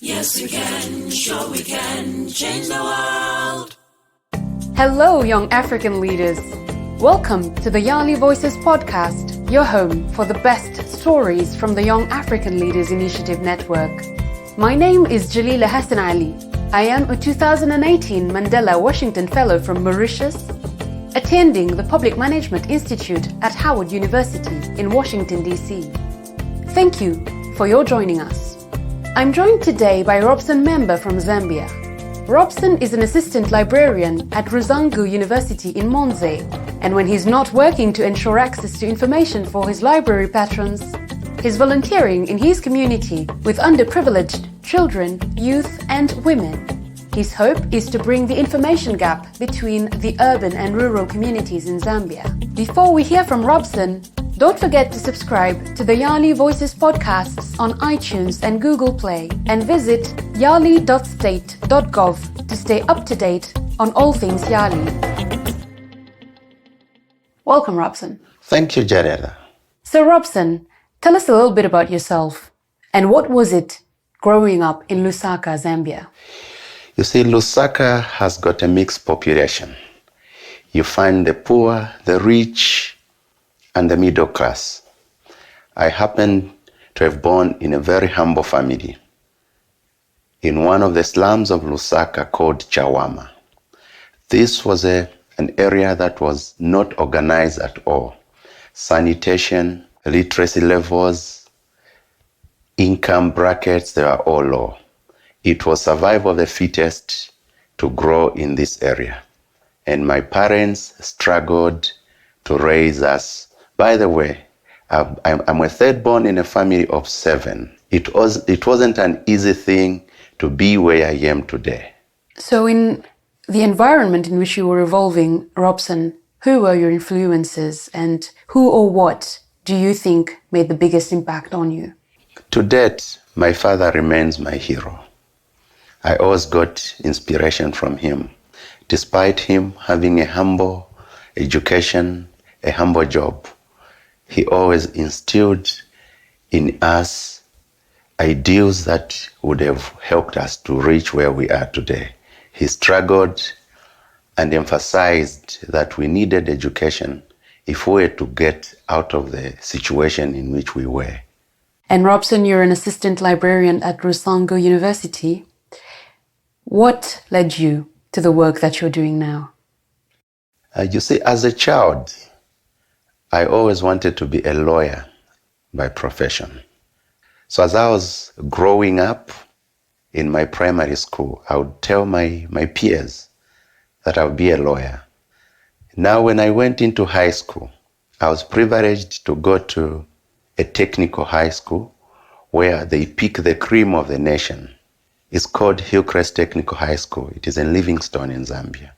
Yes, we can, sure we can change the world. Hello, young African leaders. Welcome to the YALI Voices podcast, your home for the best stories from the Young African Leaders Initiative Network. My name is Jaleela Hassennally. I am a 2018 Mandela Washington Fellow from Mauritius, attending the Public Management Institute at Howard University in Washington, D.C. Thank you for your joining us. I'm joined today by Robson Maamba from Zambia. Robson is an assistant librarian at Rusangu University in Monze, and when he's not working to ensure access to information for his library patrons, he's volunteering in his community with underprivileged children, youth, and women. His hope is to bring the information gap between the urban and rural communities in Zambia. Before we hear from Robson, don't forget to subscribe to the YALI Voices podcasts on iTunes and Google Play, and visit yali.state.gov to stay up to date on all things YALI. Welcome, Robson. Thank you, Jaleela. So, Robson, tell us a little bit about yourself, and what was it growing up in Lusaka, Zambia? You see, Lusaka has got a mixed population. You find the poor, the rich, and the middle class. I happen to have born in a very humble family in one of the slums of Lusaka called Chawama. This was an area that was not organized at all. Sanitation, literacy levels, income brackets, they were all low. It was survival of the fittest to grow in this area. And my parents struggled to raise us. By the way, I'm a third born in a family of 7. It wasn't an easy thing to be where I am today. So in the environment in which you were evolving, Robson, who were your influences, and who or what do you think made the biggest impact on you? To date, my father remains my hero. I always got inspiration from him. Despite him having a humble education, a humble job, he always instilled in us ideals that would have helped us to reach where we are today. He struggled and emphasized that we needed education if we were to get out of the situation in which we were. And Robson, you're an assistant librarian at Rusangu University. What led you to the work that you're doing now? You see, as a child, I always wanted to be a lawyer by profession. So as I was growing up in my primary school, I would tell my peers that I would be a lawyer. Now, when I went into high school, I was privileged to go to a technical high school where they pick the cream of the nation. It's called Hillcrest Technical High School. It is in Livingstone in Zambia.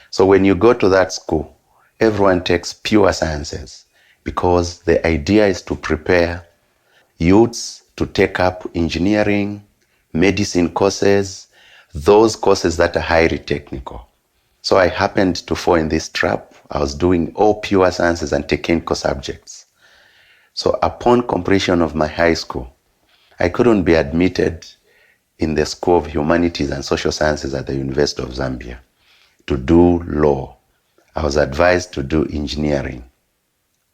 So when you go to that school, everyone takes pure sciences because the idea is to prepare youths to take up engineering, medicine courses, those courses that are highly technical. So I happened to fall in this trap. I was doing all pure sciences and technical subjects. So upon completion of my high school, I couldn't be admitted in the School of Humanities and Social Sciences at the University of Zambia to do law. I was advised to do engineering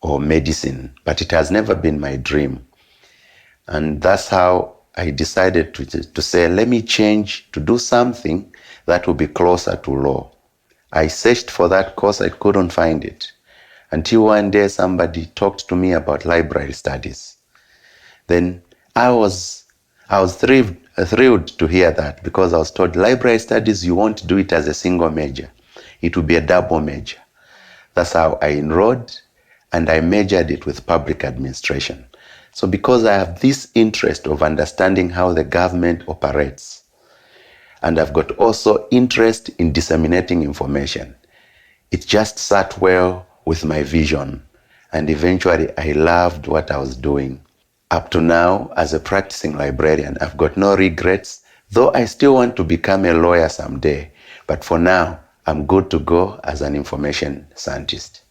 or medicine, but it has never been my dream. And that's how I decided to say, let me change to do something that will be closer to law. I searched for that course, I couldn't find it. Until one day somebody talked to me about library studies. Then I was thrilled to hear that, because I was told library studies, you won't do it as a single major. It will be a double major. That's how I enrolled, and I majored it with public administration. So because I have this interest of understanding how the government operates, and I've got also interest in disseminating information, it just sat well with my vision. And eventually I loved what I was doing. Up to now, as a practicing librarian, I've got no regrets, though I still want to become a lawyer someday. But for now, I'm good to go as an information scientist.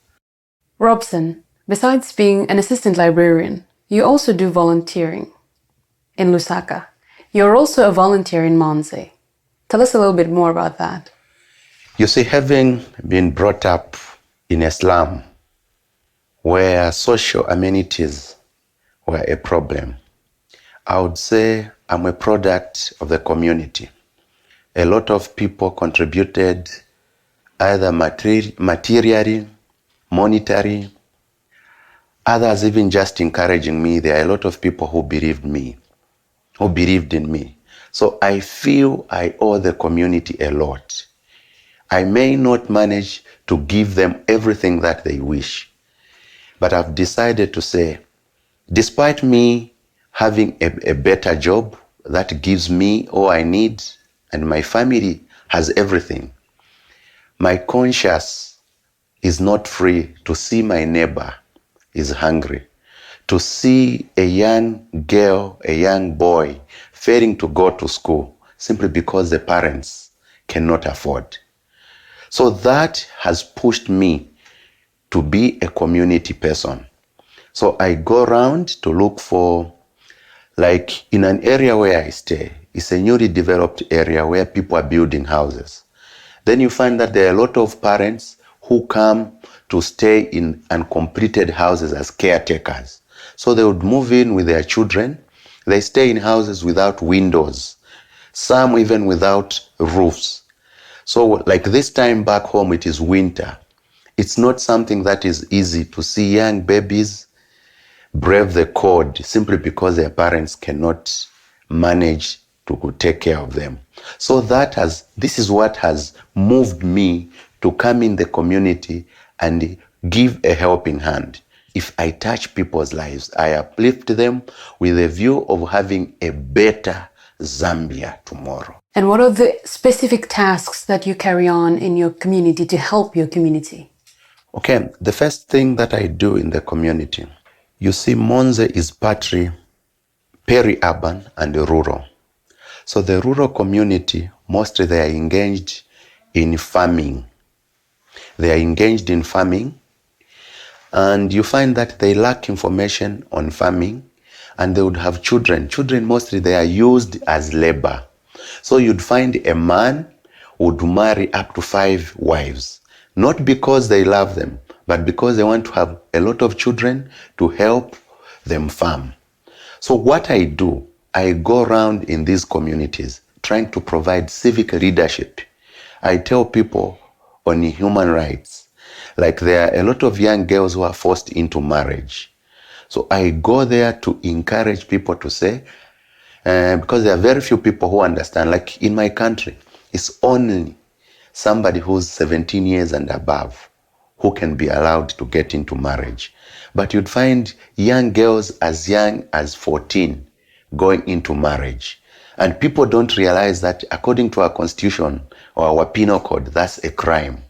Robson, besides being an assistant librarian, you also do volunteering in Lusaka. You're also a volunteer in Manze. Tell us a little bit more about that. You see, having been brought up in a slum where social amenities were a problem, I would say I'm a product of the community. A lot of people contributed either materially, monetarily, others even just encouraging me. There are a lot of people who believed in me. So I feel I owe the community a lot. I may not manage to give them everything that they wish, but I've decided to say, despite me having a better job that gives me all I need and my family has everything, my conscience is not free to see my neighbor is hungry, to see a young girl, a young boy failing to go to school simply because the parents cannot afford. So that has pushed me to be a community person. So I go around to look for, like in an area where I stay, it's a newly developed area where people are building houses. Then you find that there are a lot of parents who come to stay in uncompleted houses as caretakers. So they would move in with their children. They stay in houses without windows, some even without roofs. So like this time back home, it is winter. It's not something that is easy to see young babies brave the cold simply because their parents cannot manage to take care of them. So this is what has moved me to come in the community and give a helping hand. If I touch people's lives, I uplift them with a view of having a better Zambia tomorrow. And what are the specific tasks that you carry on in your community to help your community? Okay, the first thing that I do in the community, you see, Monze is partly peri-urban and rural. So the rural community, mostly they are engaged in farming. They are engaged in farming, and you find that they lack information on farming, and they would have children. Children mostly they are used as labor. So you'd find a man would marry up to 5 wives, not because they love them, but because they want to have a lot of children to help them farm. So what I do, I go around in these communities trying to provide civic leadership. I tell people on human rights, like there are a lot of young girls who are forced into marriage. So I go there to encourage people to say, because there are very few people who understand, like in my country, it's only somebody who's 17 years and above who can be allowed to get into marriage. But you'd find young girls as young as 14 going into marriage. And people don't realize that according to our constitution or our penal code, that's a crime.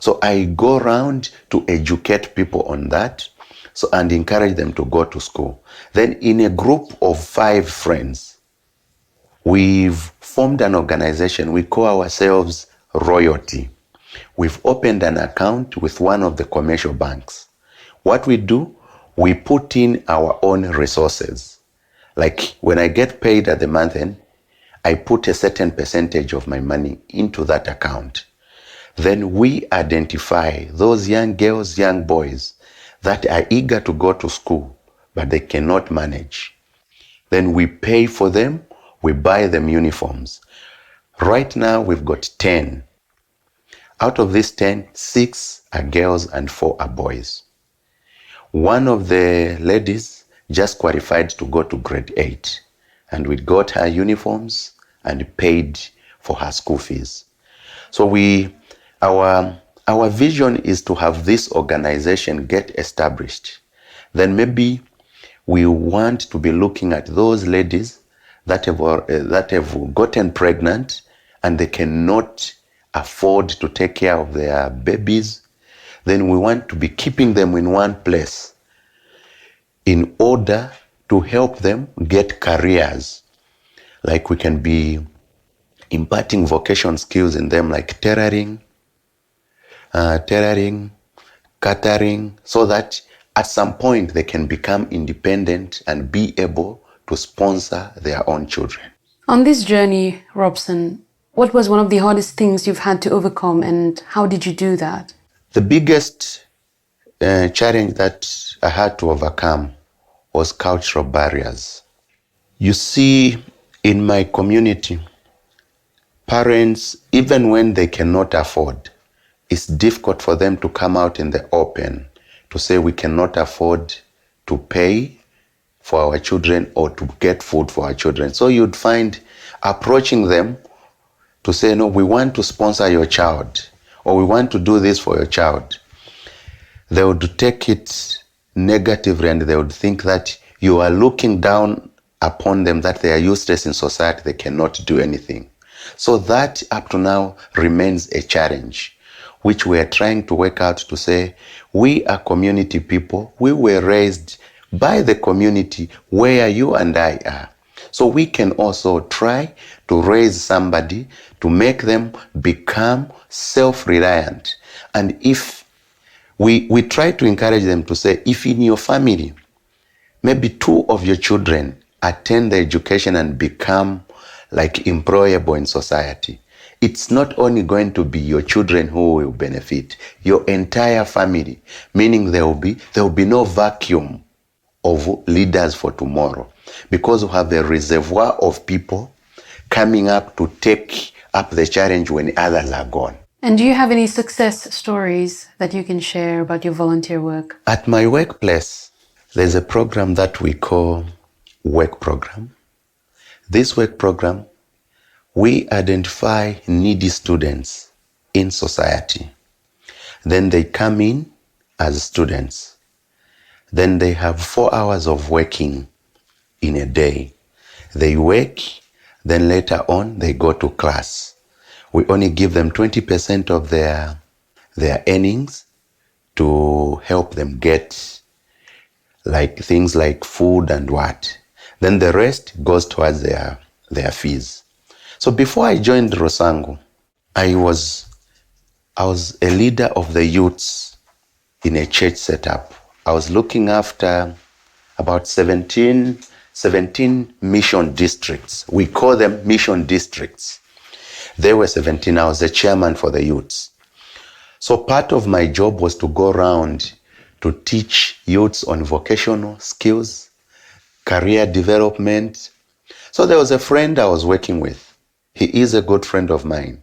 So I go around to educate people on that, and encourage them to go to school. Then in a group of 5 friends, we've formed an organization. We call ourselves Royalty. We've opened an account with one of the commercial banks. What we do, we put in our own resources. Like when I get paid at the month end, I put a certain percentage of my money into that account. Then we identify those young girls, young boys that are eager to go to school, but they cannot manage. Then we pay for them, we buy them uniforms. Right now we've got 10. Out of these 10, 6 are girls and 4 are boys. One of the ladies just qualified to go to grade 8, and we got her uniforms and paid for her school fees. So our vision is to have this organization get established. Then maybe we want to be looking at those ladies that have gotten pregnant and they cannot afford to take care of their babies. Then we want to be keeping them in one place in order to help them get careers. Like we can be imparting vocation skills in them, like tailoring, catering, so that at some point they can become independent and be able to sponsor their own children. On this journey, Robson, what was one of the hardest things you've had to overcome, and how did you do that? The biggest challenge that I had to overcome was cultural barriers. You see, in my community, parents, even when they cannot afford, it's difficult for them to come out in the open to say we cannot afford to pay for our children or to get food for our children. So you'd find approaching them to say, no, we want to sponsor your child, or we want to do this for your child. They would take it negatively, and they would think that you are looking down upon them, that they are useless in society, they cannot do anything. So that up to now remains a challenge, which we are trying to work out to say, we are community people. We were raised by the community where you and I are. So we can also try to raise somebody to make them become self-reliant. And if we try to encourage them to say, if in your family, maybe 2 of your children attend the education and become like employable in society, it's not only going to be your children who will benefit, your entire family, meaning there will be no vacuum of leaders for tomorrow, because we have a reservoir of people coming up to take up the challenge when others are gone. And do you have any success stories that you can share about your volunteer work? At my workplace, there's a program that we call Work Program. This work program, we identify needy students in society. Then they come in as students. Then they have 4 hours of working in a day. They work, then later on they go to class. We only give them 20% of their earnings to help them get like things like food and what. Then the rest goes towards their fees. So before I joined Rusangu, I was a leader of the youths in a church setup. I was looking after about 17 mission districts. We call them mission districts. There were 17. I was the chairman for the youths. So part of my job was to go around to teach youths on vocational skills, career development. So there was a friend I was working with. He is a good friend of mine.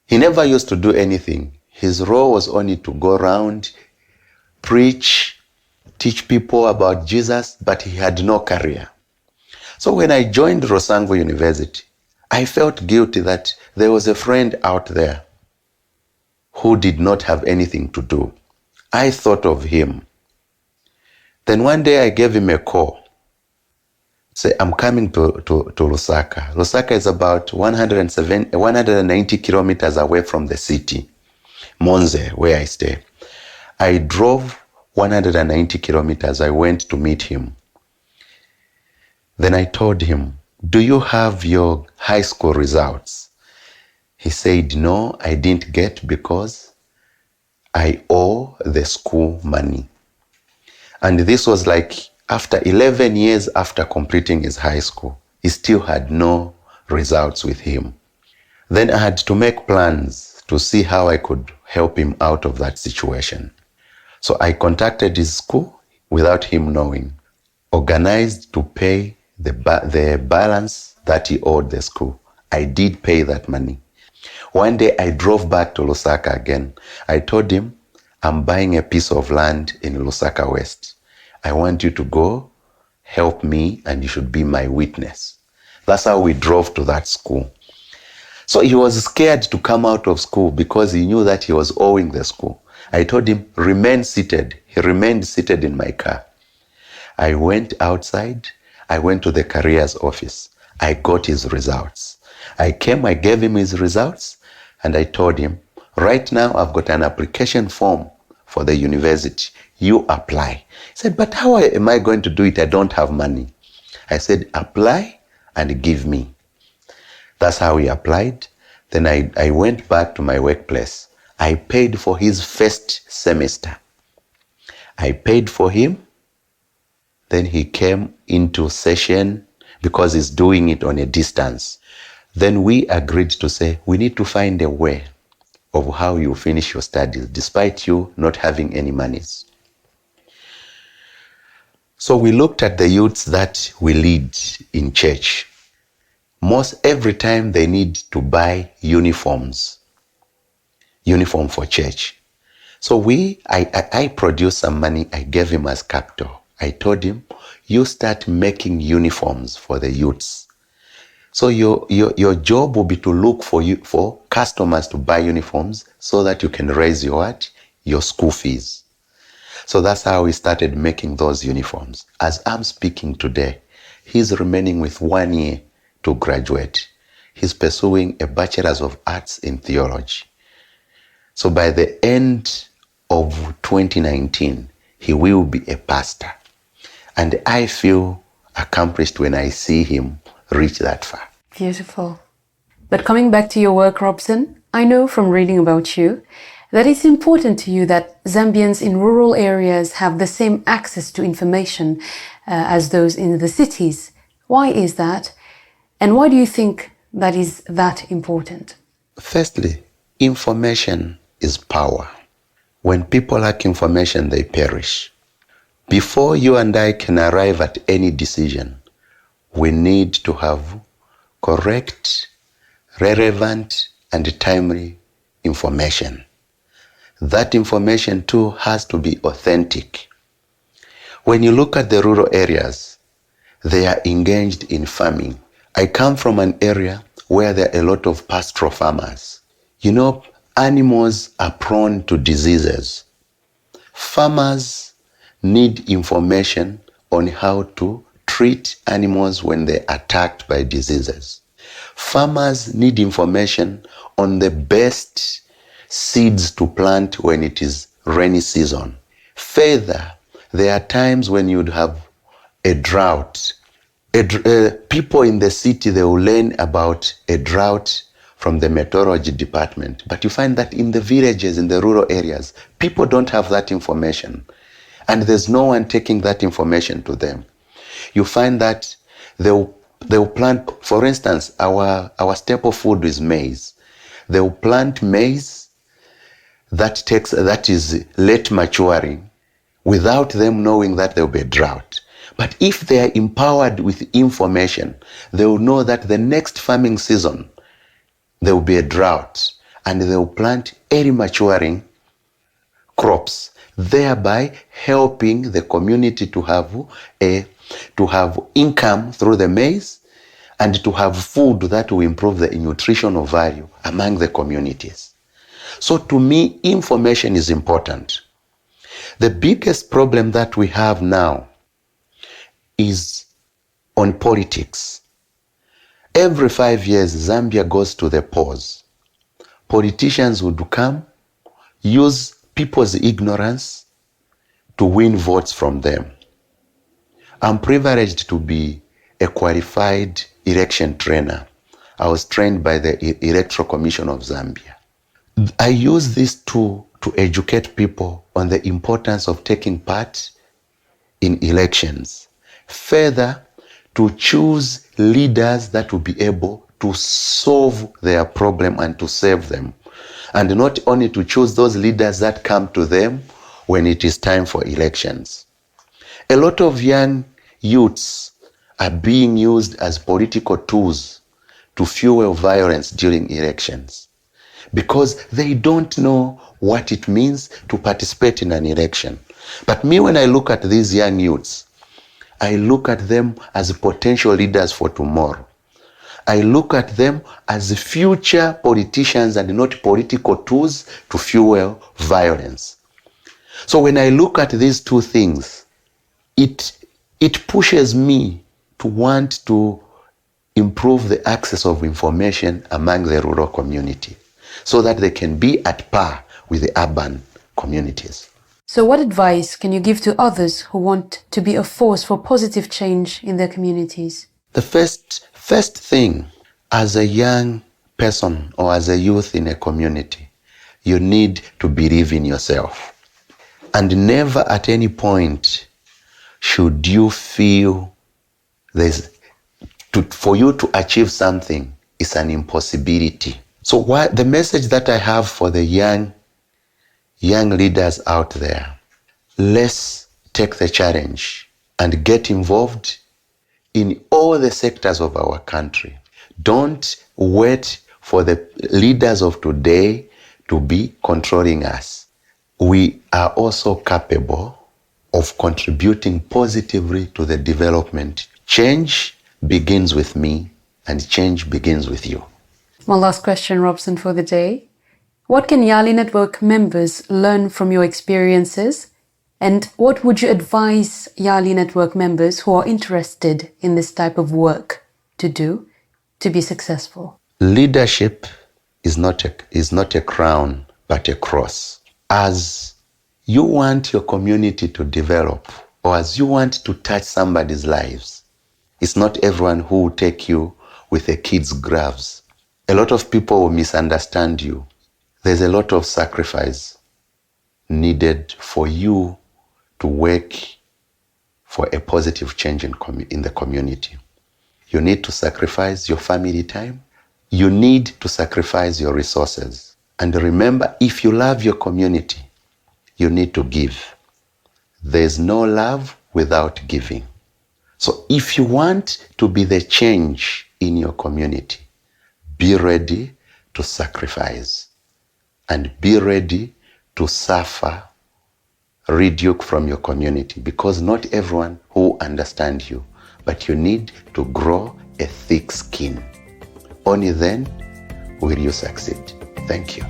He never used to do anything. His role was only to go around, preach, teach people about Jesus, but he had no career. So when I joined Rusangu University, I felt guilty that there was a friend out there who did not have anything to do. I thought of him. Then one day I gave him a call. Say, I'm coming to Lusaka. Lusaka is about 190 kilometers away from the city, Monze, where I stay. I drove 190 kilometers. I went to meet him. Then I told him, do you have your high school results? He said, no, I didn't get because I owe the school money. And this was like after 11 years after completing his high school, he still had no results with him. Then I had to make plans to see how I could help him out of that situation. So I contacted his school without him knowing, organized to pay the balance that he owed the school. I did pay that money. One day I drove back to Lusaka again. I told him, I'm buying a piece of land in Lusaka West. I want you to go help me and you should be my witness. That's how we drove to that school. So he was scared to come out of school because he knew that he was owing the school. I told him, remain seated. He remained seated in my car. I went outside. I went to the careers office. I got his results. I came, I gave him his results, and I told him, right now I've got an application form for the university. You apply. He said, but how am I going to do it? I don't have money. I said, apply and give me. That's how he applied. Then I went back to my workplace. I paid for his first semester. I paid for him. Then he came into session because he's doing it on a distance. Then we agreed to say, we need to find a way of how you finish your studies, despite you not having any monies. So we looked at the youths that we lead in church. Most every time they need to buy uniform for church. So I produced some money, I gave him as capital. I told him, you start making uniforms for the youths. So your job will be to look for customers to buy uniforms so that you can raise your school fees. So that's how we started making those uniforms. As I'm speaking today, he's remaining with 1 year to graduate. He's pursuing a Bachelor's of Arts in Theology. So by the end of 2019, he will be a pastor. And I feel accomplished when I see him reach that far. Beautiful. But coming back to your work, Robson, I know from reading about you that it's important to you that Zambians in rural areas have the same access to information as those in the cities. Why is that? And why do you think that is that important? Firstly, information is power. When people lack information, they perish. Before you and I can arrive at any decision, we need to have correct, relevant, and timely information. That information too has to be authentic. When you look at the rural areas, they are engaged in farming. I come from an area where there are a lot of pastoral farmers. You know, animals are prone to diseases. Farmers need information on how to treat animals when they're attacked by diseases. Farmers need information on the best seeds to plant when it is rainy season. Further, there are times when you'd have a drought. People in the city, they will learn about a drought from the meteorology department. But you find that in the villages, in the rural areas, people don't have that information. And there's no one taking that information to them. You find that they'll plant, for instance, our staple food is maize. They'll plant maize that is late maturing without them knowing that there'll be a drought. But if they are empowered with information, they will know that the next farming season there will be a drought, and they will plant early maturing crops, thereby helping the community to have income through the maize and to have food that will improve the nutritional value among the communities. So to me, information is important. The biggest problem that we have now is on politics. Every 5 years, Zambia goes to the polls. Politicians would come, use people's ignorance to win votes from them. I'm privileged to be a qualified election trainer. I was trained by the Electoral Commission of Zambia. I use this tool to educate people on the importance of taking part in elections. Further, to choose leaders that will be able to solve their problem and to save them. And not only to choose those leaders that come to them when it is time for elections. A lot of young youths are being used as political tools to fuel violence during elections because they don't know what it means to participate in an election. But me, when I look at these young youths, I look at them as potential leaders for tomorrow. I look at them as future politicians and not political tools to fuel violence. So when I look at these two things, it pushes me to want to improve the access of information among the rural community so that they can be at par with the urban communities. So what advice can you give to others who want to be a force for positive change in their communities? The first thing, as a young person or as a youth in a community, you need to believe in yourself. And never at any point should you feel for you to achieve something is an impossibility. So the message that I have for the young leaders out there, let's take the challenge and get involved in all the sectors of our country. Don't wait for the leaders of today to be controlling us. We are also capable of contributing positively to the development. Change begins with me, and change begins with you. My last question, Robson, for the day. What can YALI Network members learn from your experiences? And what would you advise YALI Network members who are interested in this type of work to do to be successful? Leadership is not a crown, but a cross. As you want your community to develop, or as you want to touch somebody's lives, it's not everyone who will take you with a kid's gloves. A lot of people will misunderstand you. There's a lot of sacrifice needed for you to work for a positive change in the community. You need to sacrifice your family time. You need to sacrifice your resources. And remember, if you love your community, you need to give. There's no love without giving. So if you want to be the change in your community, be ready to sacrifice and be ready to suffer ridicule from your community, because not everyone who understands you, but you need to grow a thick skin. Only then will you succeed. Thank you.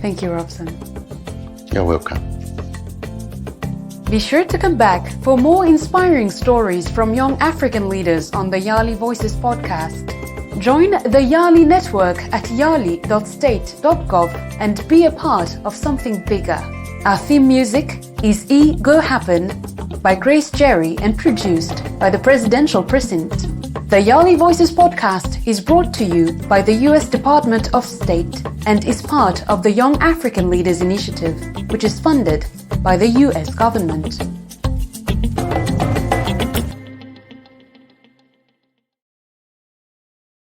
Thank you, Robson. You're welcome. Be sure to come back for more inspiring stories from young African leaders on the YALI Voices podcast. Join the YALI network at yali.state.gov and be a part of something bigger. Our theme music is Go Happen by Grace Jerry and produced by the Presidential Precinct. The YALI Voices podcast is brought to you by the US Department of State and is part of the Young African Leaders Initiative, which is funded by the US government.